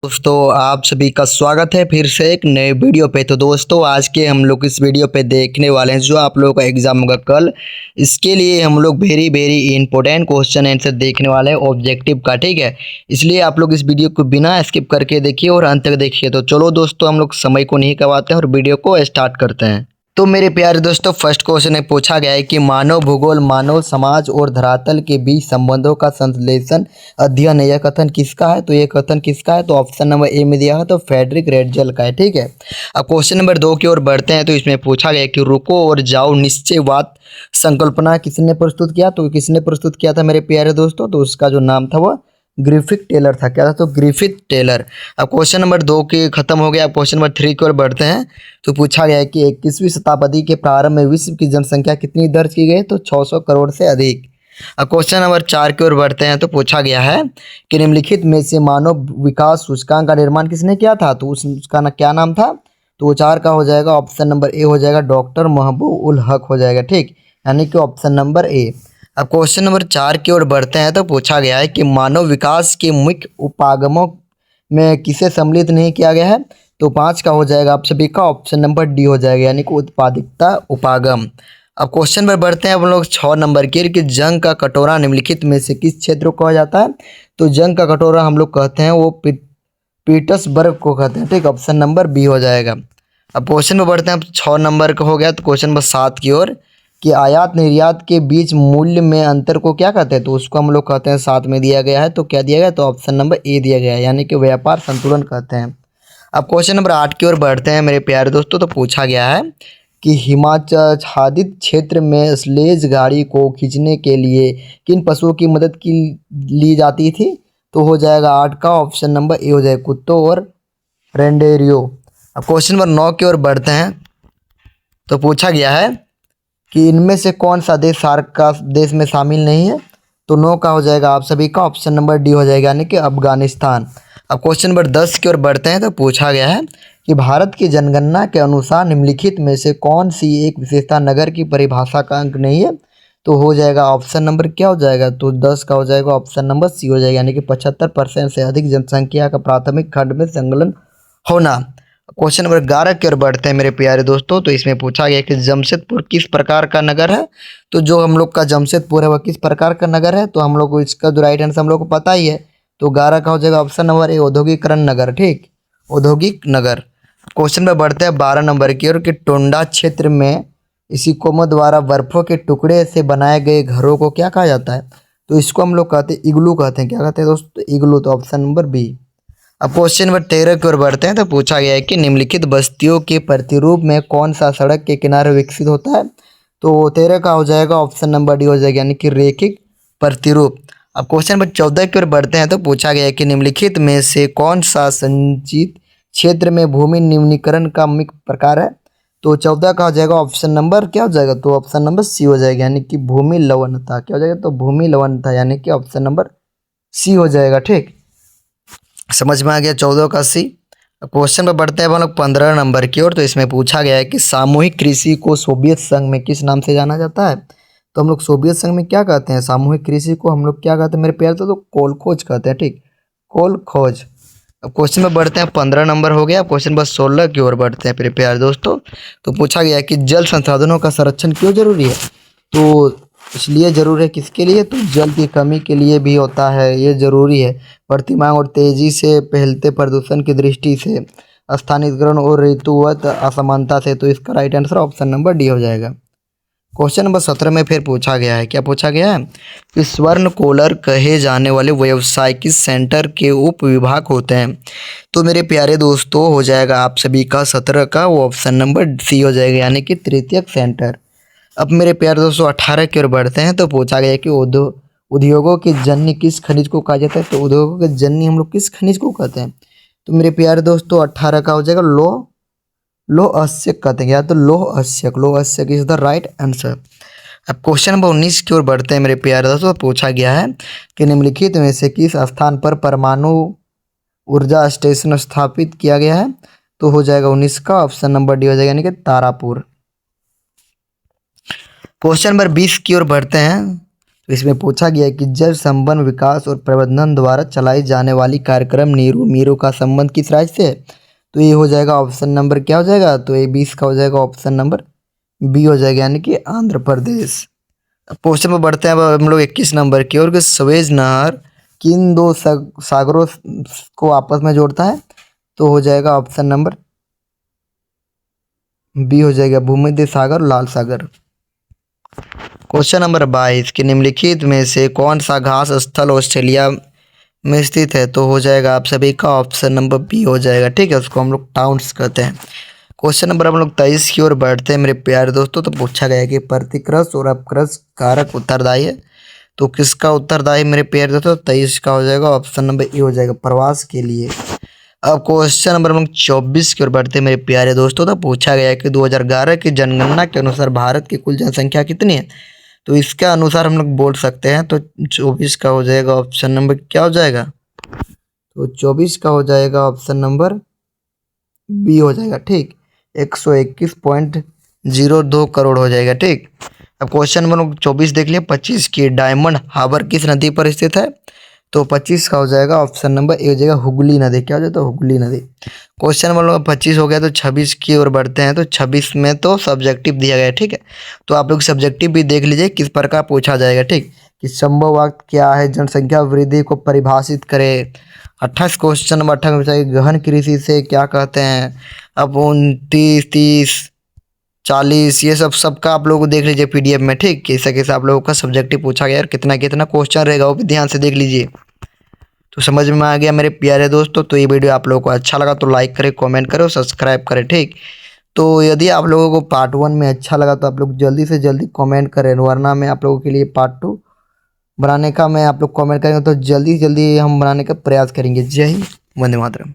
दोस्तों आप सभी का स्वागत है फिर से एक नए वीडियो पे। तो दोस्तों आज के हम लोग इस वीडियो पे देखने वाले हैं जो आप लोगों का एग्जाम होगा कल। इसके लिए हम लोग वेरी इंपॉर्टेंट क्वेश्चन आंसर देखने वाले हैं ऑब्जेक्टिव का, ठीक है। इसलिए आप लोग इस वीडियो को बिना स्किप करके देखिए और अंत तक देखिए। तो चलो दोस्तों हम लोग समय को नहीं गवाते हैं और वीडियो को स्टार्ट करते हैं। तो मेरे प्यारे दोस्तों फर्स्ट क्वेश्चन में पूछा गया है कि मानव भूगोल मानव समाज और धरातल के बीच संबंधों का संश्लेषण अध्ययन है। यह कथन किसका है? तो ये कथन किसका है? तो ऑप्शन नंबर ए में दिया है तो फ्रेडरिक रेटजल का है, ठीक है। अब क्वेश्चन नंबर 2 की ओर बढ़ते हैं। तो इसमें पूछा गया कि रुको और जाओ निश्चयवाद संकल्पना किसने प्रस्तुत किया? तो किसने प्रस्तुत किया था मेरे प्यारे दोस्तों? तो उसका जो नाम था वह ग्रिफिथ टेलर था। क्या था? तो ग्रिफिथ टेलर। अब क्वेश्चन नंबर 2 के खत्म हो गया। अब क्वेश्चन नंबर 3 की ओर बढ़ते हैं। तो पूछा गया है कि 21वीं शताब्दी के प्रारंभ में विश्व की जनसंख्या कितनी दर्ज की गई? तो 600 करोड़ से अधिक। अब क्वेश्चन नंबर 4 की ओर बढ़ते हैं। तो पूछा गया है कि निम्नलिखित में से मानव विकास सूचकांक का निर्माण किसने किया था? तो उसका क्या नाम था? तो वो 4 का हो जाएगा ऑप्शन नंबर ए हो जाएगा डॉक्टर महबूब उल हक हो जाएगा, ठीक, यानी कि ऑप्शन नंबर ए। अब क्वेश्चन नंबर 4 की ओर बढ़ते हैं। तो पूछा गया है कि मानव विकास के मुख्य उपागमों में किसे सम्मिलित नहीं किया गया है? तो 5 का हो जाएगा आप सभी का ऑप्शन नंबर डी हो जाएगा, यानी कि उत्पादकता उपागम। अब क्वेश्चन पर बढ़ते हैं हम लोग 6 नंबर की कि जंग का कटोरा निम्नलिखित में से किस क्षेत्र को कहा जाता है? तो जंग का कटोरा हम लोग कहते हैं वो पीटर्सबर्ग को कहते हैं, ठीक, ऑप्शन नंबर बी हो जाएगा। अब क्वेश्चन में बढ़ते हैं। अब 6 नंबर का हो गया। तो क्वेश्चन नंबर 7 की ओर कि आयात निर्यात के बीच मूल्य में अंतर को क्या कहते हैं? तो उसको हम लोग कहते हैं 7 में दिया गया है। तो क्या दिया गया? तो ऑप्शन नंबर ए दिया गया है, यानी कि व्यापार संतुलन कहते हैं। अब क्वेश्चन नंबर 8 की ओर बढ़ते हैं मेरे प्यारे दोस्तों। तो पूछा गया है कि हिमाच्छादित क्षेत्र में स्लेज गाड़ी को खींचने के लिए किन पशुओं की मदद की ली जाती थी? तो हो जाएगा 8 का ऑप्शन नंबर ए हो जाएगा कुत्तों और रेंडेरियो। अब क्वेश्चन नंबर 9 की ओर बढ़ते हैं। तो पूछा गया है कि इनमें से कौन सा देश सार्क का देश में शामिल नहीं है? तो 9 का हो जाएगा आप सभी का ऑप्शन नंबर डी हो जाएगा, यानी कि अफगानिस्तान। अब क्वेश्चन नंबर 10 की ओर बढ़ते हैं। तो पूछा गया है कि भारत की जनगणना के अनुसार निम्नलिखित में से कौन सी एक विशेषता नगर की परिभाषा का अंक नहीं है? तो हो जाएगा ऑप्शन नंबर क्या हो जाएगा? तो 10 का हो जाएगा ऑप्शन नंबर सी हो जाएगा, यानी कि 75% से अधिक जनसंख्या का प्राथमिक खंड में संलग्न होना। क्वेश्चन नंबर 11 की ओर बढ़ते हैं मेरे प्यारे दोस्तों। तो इसमें पूछा गया कि जमशेदपुर किस प्रकार का नगर है? तो जो हम लोग का जमशेदपुर है वह किस प्रकार का नगर है? तो हम लोग को इसका जो राइट आंसर हम लोग को पता ही है। तो 11 का हो जाएगा ऑप्शन नंबर ए औद्योगिकरण नगर, ठीक, औद्योगिक नगर। क्वेश्चन में बढ़ते हैं 12 नंबर की ओर कि टोंडा क्षेत्र में इसिकोमो द्वारा बर्फों के टुकड़े से बनाए गए घरों को क्या कहा जाता है? तो इसको हम लोग कहते हैं इग्लू कहते हैं। क्या कहते हैं दोस्तों? इग्लू। तो ऑप्शन नंबर बी। अब क्वेश्चन नंबर 13 की ओर बढ़ते हैं। तो पूछा गया है कि निम्नलिखित बस्तियों के प्रतिरूप में कौन सा सड़क के किनारे विकसित होता है? तो 13 का हो जाएगा ऑप्शन नंबर डी हो जाएगा, यानी कि रेखिक प्रतिरूप। अब क्वेश्चन नंबर 14 की ओर बढ़ते हैं। तो पूछा गया है कि निम्नलिखित में से कौन सा संचित क्षेत्र में भूमि निम्नीकरण का मुख्य प्रकार है? तो 14 का हो जाएगा ऑप्शन नंबर क्या हो जाएगा? तो ऑप्शन नंबर सी हो जाएगा, यानी कि भूमि लवणता। क्या हो जाएगा? तो भूमि लवणता, यानी कि ऑप्शन नंबर सी हो जाएगा, ठीक, समझ में आ गया 14 का सी। क्वेश्चन में बढ़ते हैं हम लोग 15 नंबर की ओर। तो इसमें पूछा गया है कि सामूहिक कृषि को सोवियत संघ में किस नाम से जाना जाता है? तो हम लोग सोवियत संघ में क्या कहते हैं? सामूहिक कृषि को हम लोग क्या कहते हैं मेरे प्यारे? तो कोलखोज कहते हैं, ठीक, कोलखोज। अब क्वेश्चन में बढ़ते हैं 15 नंबर हो गया। क्वेश्चन नंबर 16 की ओर बढ़ते हैं मेरे प्यारे दोस्तों। तो पूछा गया है कि जल संसाधनों का संरक्षण क्यों जरूरी है? तो इसलिए जरूर है किसके लिए? तो जल की कमी के लिए भी होता है, ये जरूरी है। बढ़ती मांग और तेजी से फैलते प्रदूषण की दृष्टि से, स्थानीयकरण और ऋतुगत असमानता से। तो इसका right answer option number D हो जाएगा। क्वेश्चन नंबर 17 में फिर पूछा गया है, क्या पूछा गया है कि स्वर्ण कोलर कहे जाने वाले व्यावसायिक सेंटर के उप विभाग होते हैं। तो मेरे प्यारे दोस्तों हो जाएगा आप सभी का 17 का वो ऑप्शन नंबर सी हो जाएगा, यानी कि तृतीयक सेंटर। अब मेरे प्यारे दोस्तों 18 की ओर बढ़ते हैं। तो पूछा गया है कि उद्योगों की जननी किस खनिज को कहा जाता है? तो उद्योगों के जननी हम लोग किस खनिज को कहते हैं? तो मेरे प्यारे दोस्तों 18 का हो जाएगा लोह अयस्क कहते हैं, या तो लोह अयस्क इज द राइट आंसर। अब क्वेश्चन नंबर 19 की ओर बढ़ते हैं मेरे प्यारे दोस्तों। पूछा गया है कि निम्नलिखित में से किस स्थान पर परमाणु ऊर्जा स्टेशन स्थापित किया गया है? तो हो जाएगा 19 का ऑप्शन नंबर डी हो जाएगा, यानी कि तारापुर। क्वेश्चन नंबर 20 की ओर बढ़ते हैं। तो इसमें पूछा गया है कि जल संबंध विकास और प्रबंधन द्वारा चलाई जाने वाली कार्यक्रम नीरू मीरू का संबंध किस राज्य से है? तो ये हो जाएगा ऑप्शन नंबर क्या हो जाएगा, तो ये 20 का हो जाएगा ऑप्शन नंबर बी हो जाएगा, यानी कि आंध्र प्रदेश। क्वेश्चन में बढ़ते हैं अब हम लोग 21 नंबर की ओर कि स्वेज नहर किन दो सागरों को आपस में जोड़ता है? तो हो जाएगा ऑप्शन नंबर बी हो जाएगा, भूमध्य सागर, लाल सागर। क्वेश्चन नंबर 22 कि निम्नलिखित में से कौन सा घास स्थल ऑस्ट्रेलिया में स्थित है? तो हो जाएगा आप सभी का ऑप्शन नंबर बी हो जाएगा, ठीक है, उसको हम लोग टाउन्स कहते हैं। क्वेश्चन नंबर हम लोग 23 की ओर बढ़ते हैं मेरे प्यारे दोस्तों। तो पूछा गया है कि प्रतिकृष और अपकृष कारक उत्तरदायी है, तो किसका उत्तरदायी मेरे प्यारे दोस्तों? 23 का हो जाएगा ऑप्शन नंबर ए हो जाएगा, प्रवास के लिए। अब क्वेश्चन नंबर हम लोग 24 की ओर बढ़ते हैं मेरे प्यारे दोस्तों। तो पूछा गया है कि 2011 की जनगणना के अनुसार भारत की कुल जनसंख्या कितनी है? तो इसके अनुसार हम लोग बोल सकते हैं, तो 24 का हो जाएगा ऑप्शन नंबर क्या हो जाएगा? तो 24 का हो जाएगा ऑप्शन नंबर बी हो जाएगा, ठीक, 121.02 करोड़ हो जाएगा, ठीक। अब क्वेश्चन नंबर 24 देख लिया। 25 की डायमंड हार्बर किस नदी पर स्थित है? तो 25 का हो जाएगा ऑप्शन नंबर ए हो जाएगा, हुगली नदी। क्या हो जाएगा? तो हुगली नदी। क्वेश्चन नंबर 25 हो गया। तो 26 की ओर बढ़ते हैं। तो 26 में तो सब्जेक्टिव दिया गया है, ठीक है, तो आप लोग सब्जेक्टिव भी देख लीजिए किस प्रकार पूछा जाएगा, ठीक, कि संभव वक्त क्या है, जनसंख्या वृद्धि को परिभाषित करे। 28 क्वेश्चन नंबर 28 में बताइए गहन कृषि से क्या कहते हैं। अब 29, 30, 40 ये सबका आप लोग देख लीजिए पीडीएफ में, ठीक, कैसा कैसा आप लोगों का सब्जेक्टिव पूछा गया और कितना कितना क्वेश्चन रहेगा वो भी ध्यान से देख लीजिए। तो समझ में आ गया मेरे प्यारे दोस्तों। तो ये वीडियो आप लोगों को अच्छा लगा तो लाइक करें, कमेंट करें और सब्सक्राइब करें, ठीक। तो यदि आप लोगों को पार्ट 1 में अच्छा लगा तो आप लोग जल्दी से जल्दी कमेंट करें, वरना मैं आप लोगों के लिए पार्ट 2 बनाने का मैं आप लोग कमेंट करेंगे तो जल्दी जल्दी हम बनाने का प्रयास करेंगे। जय हिंद, वंदे मातरम।